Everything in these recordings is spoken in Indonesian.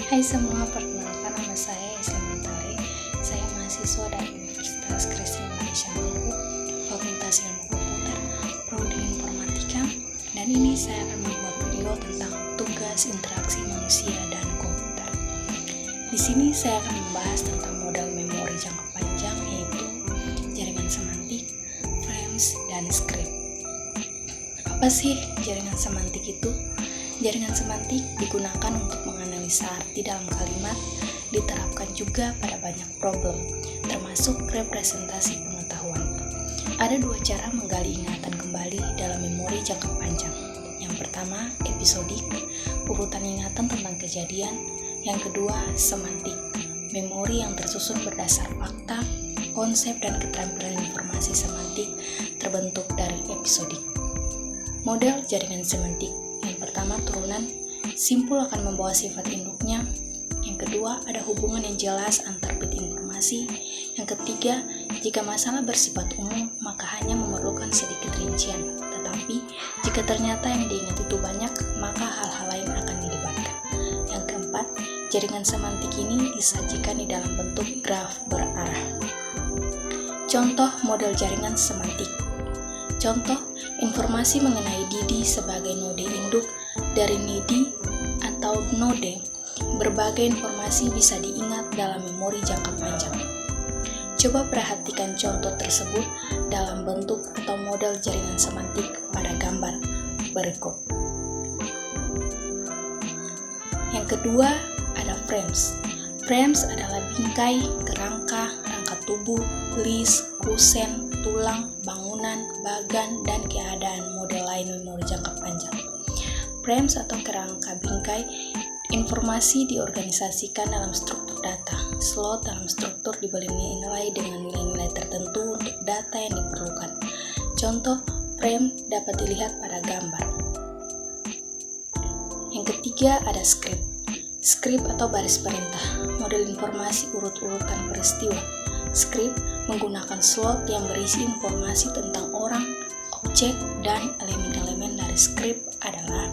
Hai semua, perkenalkan nama saya Islam Mentari. Saya mahasiswa dari Universitas Kristen Indonesia Maluku, Fakultas Ilmu Komputer, Prodi Informatika, dan ini saya akan membuat video tentang tugas interaksi manusia dan komputer. Di sini saya akan membahas tentang model memori jangka panjang, yaitu jaringan semantik, frames, dan script. Apa sih jaringan semantik itu? Jaringan semantik digunakan untuk menganalisa arti dalam kalimat, diterapkan juga pada banyak problem, termasuk representasi pengetahuan. Ada dua cara menggali ingatan kembali dalam memori jangka panjang. Yang pertama, episodik, urutan ingatan tentang kejadian. Yang kedua, semantik, memori yang tersusun berdasar fakta, konsep, dan keterampilan informasi semantik terbentuk dari episodik. Model jaringan semantik. Yang pertama, turunan, simpul akan membawa sifat induknya. Yang kedua, ada hubungan yang jelas antar bit informasi. Yang ketiga, jika masalah bersifat umum, maka hanya memerlukan sedikit rincian. Tetapi, jika ternyata yang diingat itu banyak, maka hal-hal lain akan dilibatkan. Yang keempat, jaringan semantik ini disajikan di dalam bentuk graf berarah. Contoh model jaringan semantik. Contoh, informasi mengenai Didi sebagai node induk dari Nidi atau node. Berbagai informasi bisa diingat dalam memori jangka panjang. Coba perhatikan contoh tersebut dalam bentuk atau model jaringan semantik pada gambar berikut. Yang kedua, ada frames. Frames adalah bingkai, kerangka, rangka tubuh, list, kusen, tulang, bangunan, bagan, dan keadaan model lain memori jangka panjang. Frames atau kerangka bingkai, informasi diorganisasikan dalam struktur data. Slot dalam struktur diberi nilai dengan nilai-nilai tertentu untuk data yang diperlukan. Contoh frame dapat dilihat pada gambar. Yang ketiga, ada script. Script atau baris perintah, model informasi urut-urutan peristiwa. Script menggunakan slot yang berisi informasi tentang orang, objek, dan elemen-elemen dari script adalah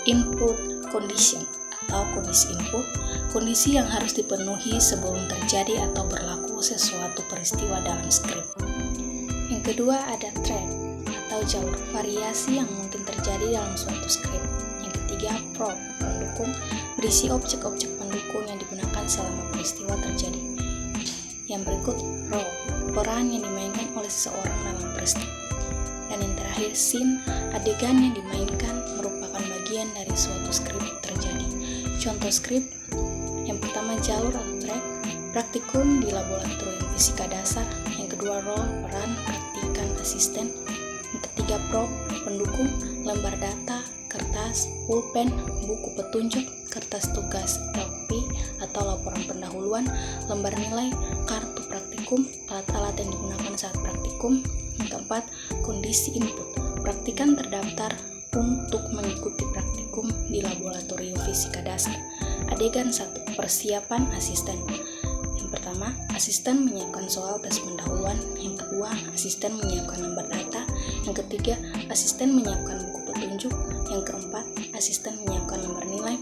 input condition atau kondisi input, kondisi yang harus dipenuhi sebelum terjadi atau berlaku sesuatu peristiwa dalam script. Yang kedua, ada thread atau jalur variasi yang mungkin terjadi dalam suatu script. Yang ketiga, prop, pendukung, berisi objek-objek pendukung yang digunakan selama peristiwa terjadi. Yang berikut, role, peran yang dimainkan oleh seseorang dalam peristiwa. Dan yang terakhir, scene, adegan yang dimainkan merupakan bagian dari suatu skrip terjadi. Contoh skrip, yang pertama jalur atau track, praktikum di laboratorium fisika dasar. Yang kedua, role, peran, praktikan asisten. Yang ketiga, prop, pendukung, lembar data, kertas, pulpen, buku petunjuk, kertas tugas, LP atau laporan pendahuluan, lembar nilai, kartu praktikum, alat-alat yang digunakan saat praktikum. Yang keempat, kondisi input, praktikan terdaftar untuk mengikuti praktikum di laboratorium fisika dasar. Adegan 1, persiapan asisten. Yang pertama, asisten menyiapkan soal tes pendahuluan. Yang kedua, asisten menyiapkan lembar data. Yang ketiga, asisten menyiapkan buku petunjuk. Yang keempat, asisten menyiapkan lembar nilai.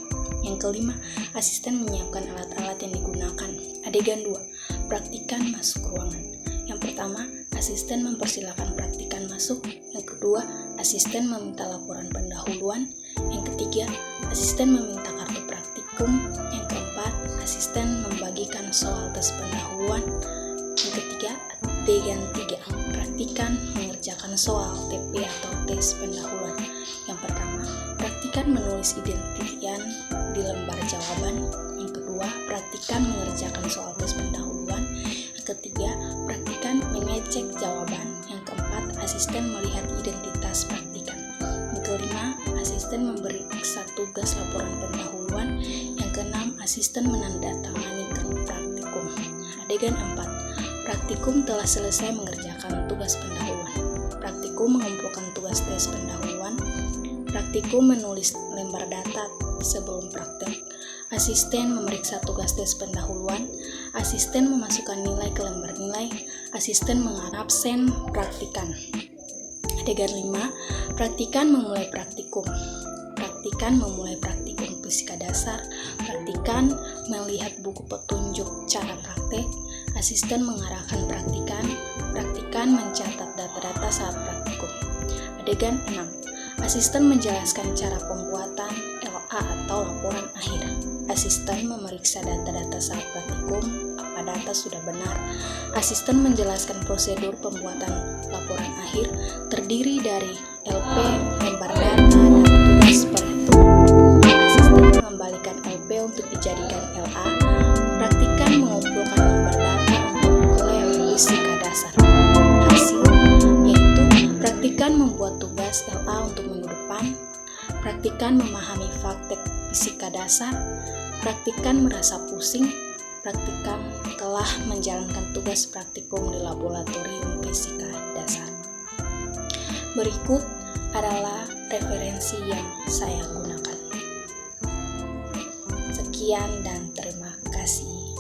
Yang kelima, asisten menyiapkan alat-alat yang digunakan. Adegan 2, praktikan masuk ruangan. Yang pertama, asisten mempersilahkan praktikan masuk. Yang kedua, asisten meminta laporan pendahuluan. Yang ketiga, asisten meminta kartu praktikum. Yang keempat, asisten membagikan soal tes pendahuluan. Yang ketiga, adegan 3, praktikan mengerjakan soal TP atau tes pendahuluan. Yang pertama, praktikan menulis identian di lembar jawaban. Yang kedua, praktikan mengerjakan soal tes pendahuluan. Yang ketiga, praktikan mengecek jawaban. Yang keempat, asisten melihat identitas praktikan. Yang kelima, asisten memeriksa tugas laporan pendahuluan. Yang keenam, asisten menandatangani praktikum. Adegan 4, praktikum telah selesai mengerjakan tugas pendahuluan. Praktikum mengumpulkan tugas tes pendahuluan. Praktikum menulis lembar data sebelum praktek. Asisten memeriksa tugas tes pendahuluan. Asisten memasukkan nilai ke lembar nilai. Asisten mengabsen praktikan. Adegan 5, praktikan memulai praktikum. Praktikan memulai praktikum fisika dasar. Praktikan melihat buku petunjuk cara praktek. Asisten mengarahkan praktikan. Praktikan mencatat data-data saat praktikum. Adegan 6. Asisten menjelaskan cara pembuatan LA atau laporan akhir. Asisten memeriksa data-data saat praktikum, apa data sudah benar. Asisten menjelaskan prosedur pembuatan laporan akhir, terdiri dari LP, lembar data, dan tugas perhitungan. Asisten mengembalikan LP untuk dijadikan LA. Praktikan mengumpulkan lembar data untuk lab fisika dasar. Hasil yaitu praktikan membuat tugas LA untuk minggu depan. Praktikan memahami praktek fisika dasar. Praktikan merasa pusing. Praktikan telah menjalankan tugas praktikum di laboratorium fisika dasar. Berikut adalah referensi yang saya gunakan. Sekian dan terima kasih.